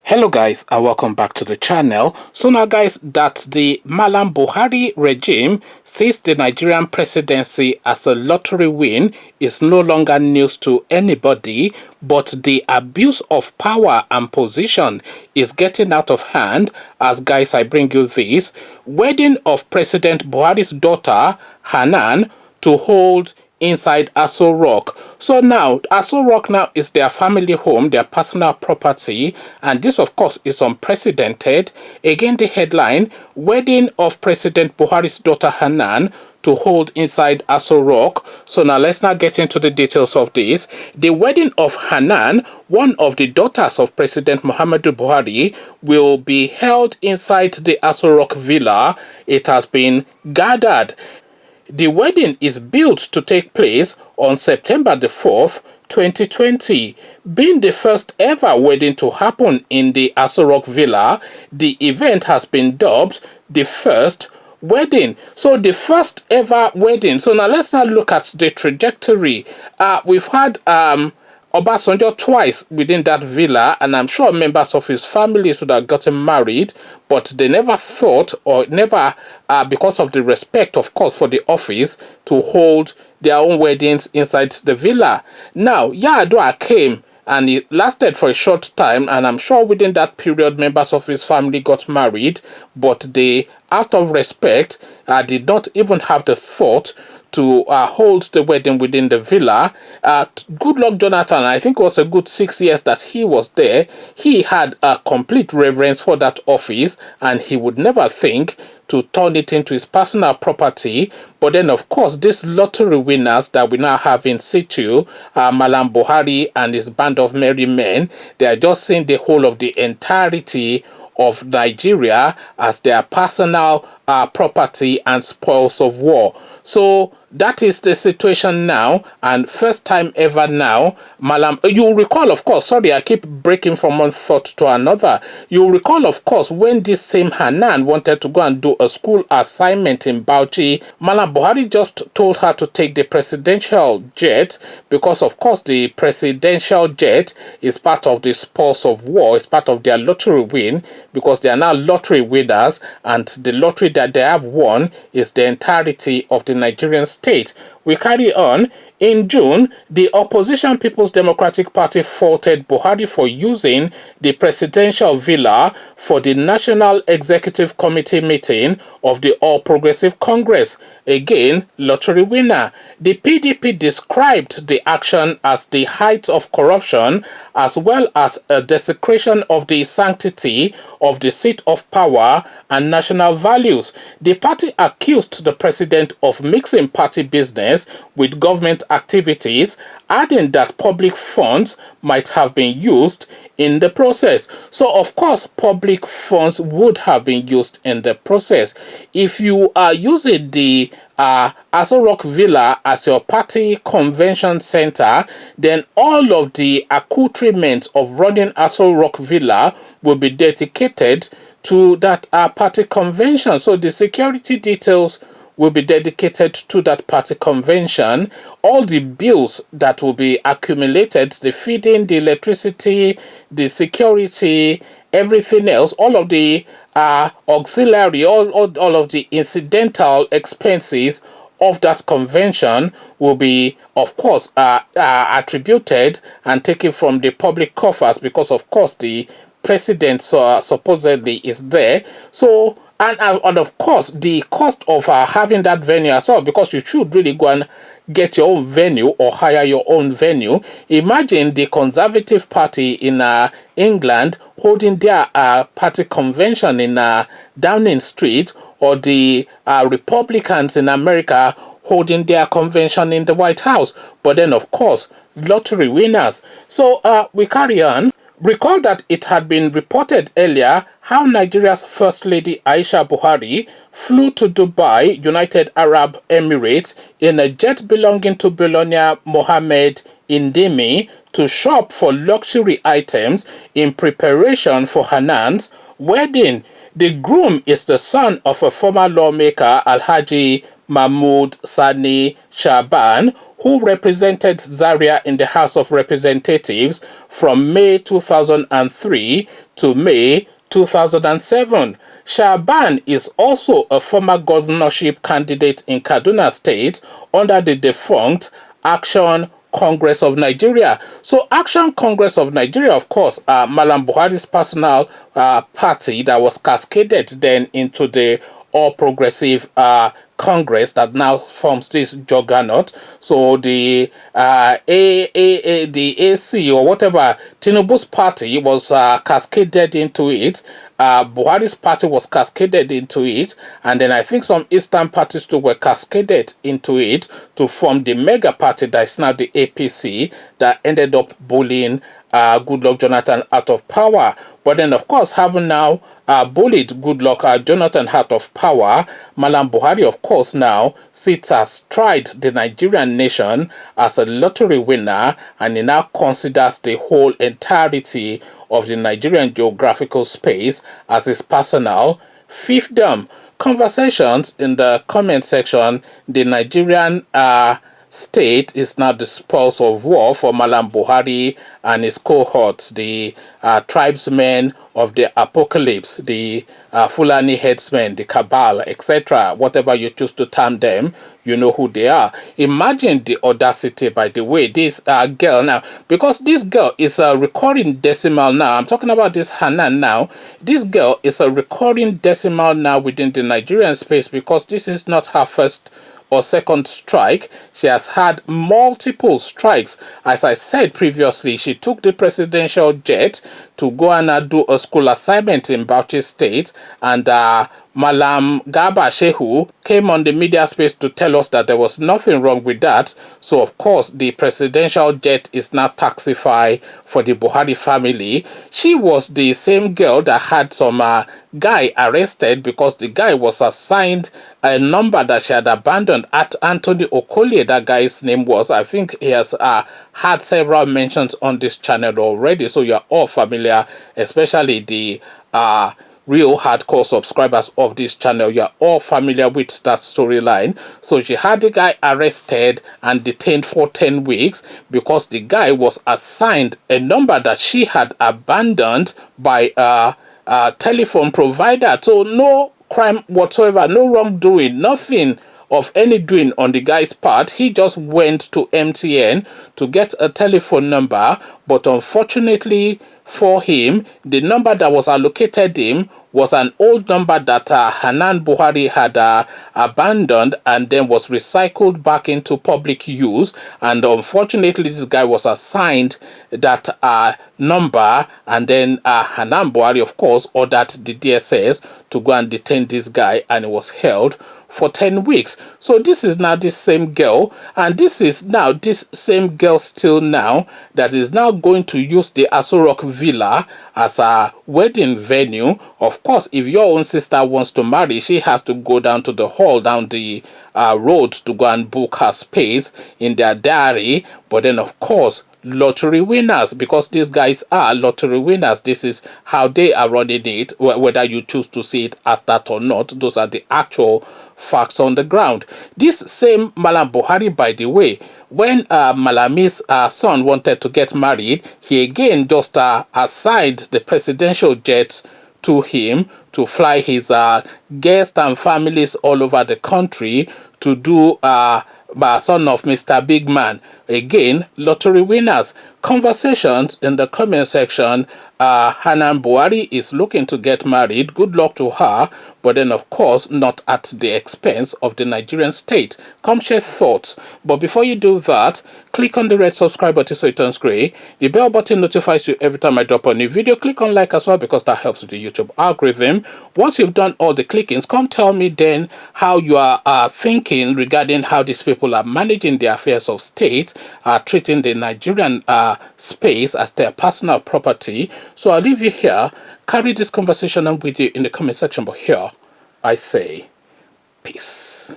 Hello guys and welcome back to the channel. So now guys, that the Mallam Buhari regime sees the Nigerian presidency as a lottery win is no longer news to anybody, but the abuse of power and position is getting out of hand. As guys, I bring you this wedding of President Buhari's daughter Hanan to hold inside Aso Rock. So now Aso Rock now is their family home, their personal property, and this of course is unprecedented. Again, the headline: wedding of President Buhari's daughter Hanan to hold inside Aso Rock. So now let's not get into the details of this. The wedding of Hanan, one of the daughters of President Muhammadu Buhari, will be held inside the Aso Rock villa. It has been gathered. The wedding is built to take place on September the 4th, 2020. Being the first ever wedding to happen in the Aso Rock Villa, the event has been dubbed the first wedding. So the first ever wedding. So now let's now look at the trajectory. We've had Obasanjo twice within that villa, and I'm sure members of his family would have gotten married, but they never thought, or never, because of the respect, of course, for the office, to hold their own weddings inside the villa. Now, Yar'Adua came, and it lasted for a short time, and I'm sure within that period, members of his family got married, but they, out of respect, did not even have the thought to hold the wedding within the villa. Goodluck Jonathan, I think it was a good 6 years that he was there. He had a complete reverence for that office, and he would never think to turn it into his personal property. But then, of course, these lottery winners that we now have in situ, Mallam Buhari and his band of merry men, they are just seeing the whole of the entirety of Nigeria as their personal property and spoils of war. So that is the situation now, and first time ever now, Mallam, you recall, of course, sorry, I keep breaking from one thought to another. You recall, of course, when this same Hanan wanted to go and do a school assignment in Bauchi, Mallam Buhari just told her to take the presidential jet, because, of course, the presidential jet is part of the spoils of war, it's part of their lottery win, because they are now lottery winners, and the lottery that they have won is the entirety of the Nigerian state. We carry on. In June, the opposition People's Democratic Party faulted Buhari for using the presidential villa for the National Executive Committee meeting of the All Progressive Congress. Again, lottery winner. The PDP described the action as the height of corruption, as well as a desecration of the sanctity of the seat of power and national values. The party accused the president of mixing party business with government activities, adding that public funds might have been used in the process. So, of course, public funds would have been used in the process. If you are using the Aso Rock Villa as your party convention center, then all of the accoutrements of running Aso Rock Villa will be dedicated to that party convention. So the security details will be dedicated to that party convention. All the bills that will be accumulated, the feeding, the electricity, the security, everything else, all of the auxiliary, all of the incidental expenses of that convention will be, of course, attributed and taken from the public coffers, because, of course, the president supposedly is there. So, and of course, the cost of having that venue as well, because you should really go and get your own venue or hire your own venue. Imagine the Conservative Party in England holding their party convention in Downing Street, or the Republicans in America holding their convention in the White House. But then, of course, lottery winners. So we carry on. Recall that it had been reported earlier how Nigeria's First Lady Aisha Buhari flew to Dubai, United Arab Emirates, in a jet belonging to billionaire Mohammed Indimi to shop for luxury items in preparation for Hanan's wedding. The groom is the son of a former lawmaker, Alhaji Mahmood Sani Shaban, who represented Zaria in the House of Representatives from May 2003 to May 2007. Shaban is also a former governorship candidate in Kaduna State under the defunct Action Congress of Nigeria. So Action Congress of Nigeria, of course, Mallam Buhari's personal party that was cascaded then into the All Progressive Congress that now forms this juggernaut. So the the AC or whatever, Tinubu's party was cascaded into it. Buhari's party was cascaded into it, and then I think some Eastern parties too were cascaded into it to form the mega party that is now the APC that ended up bullying Goodluck Jonathan out of power. But then, of course, having now bullied Goodluck Jonathan out of power, Mallam Buhari, of course, now sits astride the Nigerian nation as a lottery winner, and he now considers the whole entirety of the Nigerian geographical space as his personal fiefdom. Conversations in the comment section. The Nigerian state is now the spoils of war for Mallam Buhari and his cohorts, the tribesmen of the apocalypse, the Fulani headsmen, the cabal, etc. Whatever you choose to term them, you know who they are. Imagine the audacity, by the way, this girl now, because this girl is a recurring decimal now. I'm talking about this Hanan now. This girl is a recurring decimal now within the Nigerian space, because this is not her first or second strike. She has had multiple strikes. As I said previously, she took the presidential jet to go and do a school assignment in Bauchi State, and Malam Garba Shehu came on the media space to tell us that there was nothing wrong with that. So, of course, the presidential jet is now taxified for the Buhari family. She was the same girl that had some guy arrested because the guy was assigned a number that she had abandoned at Anthony Okolie. That guy's name was. I think he has had several mentions on this channel already, so you're all familiar, especially the real hardcore subscribers of this channel. You're all familiar with that storyline. So she had the guy arrested and detained for 10 weeks because the guy was assigned a number that she had abandoned by a telephone provider. So no crime whatsoever, no wrongdoing, nothing of any doing on the guy's part. He just went to MTN to get a telephone number, but unfortunately for him, the number that was allocated him was an old number that Hanan Buhari had abandoned and then was recycled back into public use. And unfortunately, this guy was assigned that number, and then Hanan Buhari, of course, ordered the DSS to go and detain this guy, and he was held for 10 weeks. So this is now this same girl, and this is now this same girl still now that is now going to use the Aso Rock Villa as a wedding venue. Of course, if your own sister wants to marry, she has to go down to the hall, down the road, to go and book her space in their diary. But then, of course, lottery winners, because these guys are lottery winners. This is how they are running it, whether you choose to see it as that or not. Those are the actual facts on the ground. This same Mallam Buhari, by the way, when Malami's son wanted to get married, he again just assigned the presidential jet to him to fly his guests and families all over the country to do son of Mr. Big Man. Again, lottery winners. Conversations in the comment section. Hanan Buhari is looking to get married. Good luck to her, but then of course not at the expense of the Nigerian state. Come share thoughts. But before you do that, click on the red subscribe button so it turns gray. The bell button notifies you every time I drop a new video. Click on like as well, because that helps with the YouTube algorithm. Once you've done all the clickings, come tell me then how you are thinking regarding how these people are managing the affairs of state, treating the Nigerian space as their personal property. So I'll leave you here. Carry this conversation on with you in the comment section. But here I say peace.